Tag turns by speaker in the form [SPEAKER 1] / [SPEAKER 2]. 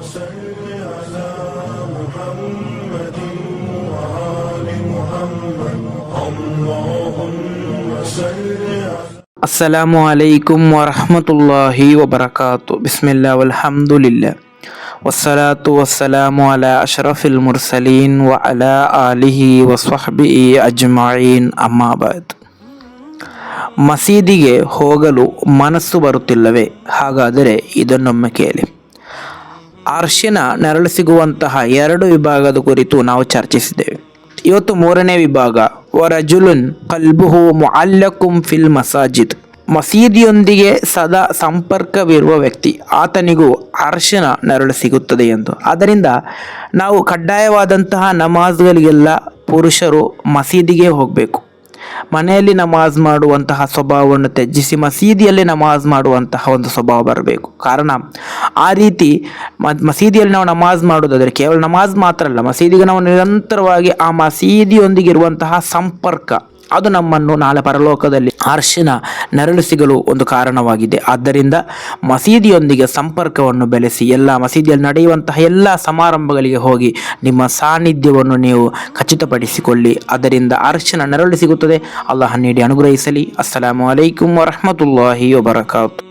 [SPEAKER 1] صل على محمد وآل محمد اللهم صل على
[SPEAKER 2] ಅಸ್ಸಲಾಮು ಅಲೈಕುಂ ವರಹಮತುಲ್ಲಾಹಿ ವಬರಕಾತು. ಬಿಸ್ಮಿಲ್ಲಾ ವಲ್ಹಮ್ದುಲಿಲ್ಲಾ ವಸ್ಸಲಾತು ವಸ್ಸಲಾಮು ಅಲಾ ಅಶ್ರಫಿಲ್ ಮುರ್ಸಲೀನ್ ವ ಅಲಾ ಆಲಿಹಿ ವಸ್ವಹ್ಬಿಹಿ ಅಜ್ಮഈನ್. ಅಮ್ಮಾ ಬಾದ್. ಮಸೀದಿಗೆ ಹೋಗಲು ಮನಸ್ಸು ಬರುತ್ತಿಲ್ಲವೇ? ಹಾಗಾದರೆ ಇದನ್ನೊಮ್ಮೆ ಕೇಳಿ. ಅರ್ಶಿನ ನೆರಳು ಸಿಗುವಂತಹ ಎರಡು ವಿಭಾಗದ ಕುರಿತು ನಾವು ಚರ್ಚಿಸಿದ್ದೇವೆ. ಇವತ್ತು ಮೂರನೇ ವಿಭಾಗ, ವರಜುಲುನ್ ಕಲ್ಬುಹು ಮುಅಲ್ಲಕುಂ ಫಿಲ್ ಮಸಾಜಿದ್. ಮಸೀದಿಯೊಂದಿಗೆ ಸದಾ ಸಂಪರ್ಕವಿರುವ ವ್ಯಕ್ತಿ, ಆತನಿಗೂ ಅರ್ಶಿನ ನೆರಳು ಸಿಗುತ್ತದೆ ಎಂದು. ಆದ್ದರಿಂದ ನಾವು ಕಡ್ಡಾಯವಾದಂತಹ ನಮಾಜ್ಗಳಿಗೆಲ್ಲ ಪುರುಷರು ಮಸೀದಿಗೆ ಹೋಗಬೇಕು. ಮನೆಯಲ್ಲಿ ನಮಾಜ್ ಮಾಡುವಂತಹ ಸ್ವಭಾವವನ್ನು ತ್ಯಜಿಸಿ ಮಸೀದಿಯಲ್ಲಿ ನಮಾಜ್ ಮಾಡುವಂತಹ ಒಂದು ಸ್ವಭಾವ ಬರಬೇಕು. ಕಾರಣ ಆ ರೀತಿ ಮಸೀದಿಯಲ್ಲಿ ನಾವು ನಮಾಜ್ ಮಾಡುವುದಾದರೆ ಕೇವಲ ನಮಾಜ್ ಮಾತ್ರ ಅಲ್ಲ, ಮಸೀದಿಗೆ ನಾವು ನಿರಂತರವಾಗಿ ಆ ಮಸೀದಿಯೊಂದಿಗೆ ಇರುವಂತಹ ಸಂಪರ್ಕ, ಅದು ನಮ್ಮನ್ನು ನಾಳೆ ಪರಲೋಕದಲ್ಲಿ ಅರ್ಶಿನ ನೆರಳು ಸಿಗಲು ಒಂದು ಕಾರಣವಾಗಿದೆ. ಆದ್ದರಿಂದ ಮಸೀದಿಯೊಂದಿಗೆ ಸಂಪರ್ಕವನ್ನು ಬೆಳೆಸಿ ಎಲ್ಲ ಮಸೀದಿಯಲ್ಲಿ ನಡೆಯುವಂತಹ ಎಲ್ಲ ಸಮಾರಂಭಗಳಿಗೆ ಹೋಗಿ ನಿಮ್ಮ ಸಾನ್ನಿಧ್ಯವನ್ನು ನೀವು ಖಚಿತಪಡಿಸಿಕೊಳ್ಳಿ. ಅದರಿಂದ ಅರ್ಶಿನ ನೆರಳು ಸಿಗುತ್ತದೆ. ಅಲ್ಲಾಹ ನೀಡಿ ಅನುಗ್ರಹಿಸಲಿ. ಅಸ್ಸಲಾಮು ಅಲೈಕುಂ ವರಹಮತುಲ್ಲಾಹಿ ವಬರಕಾತು.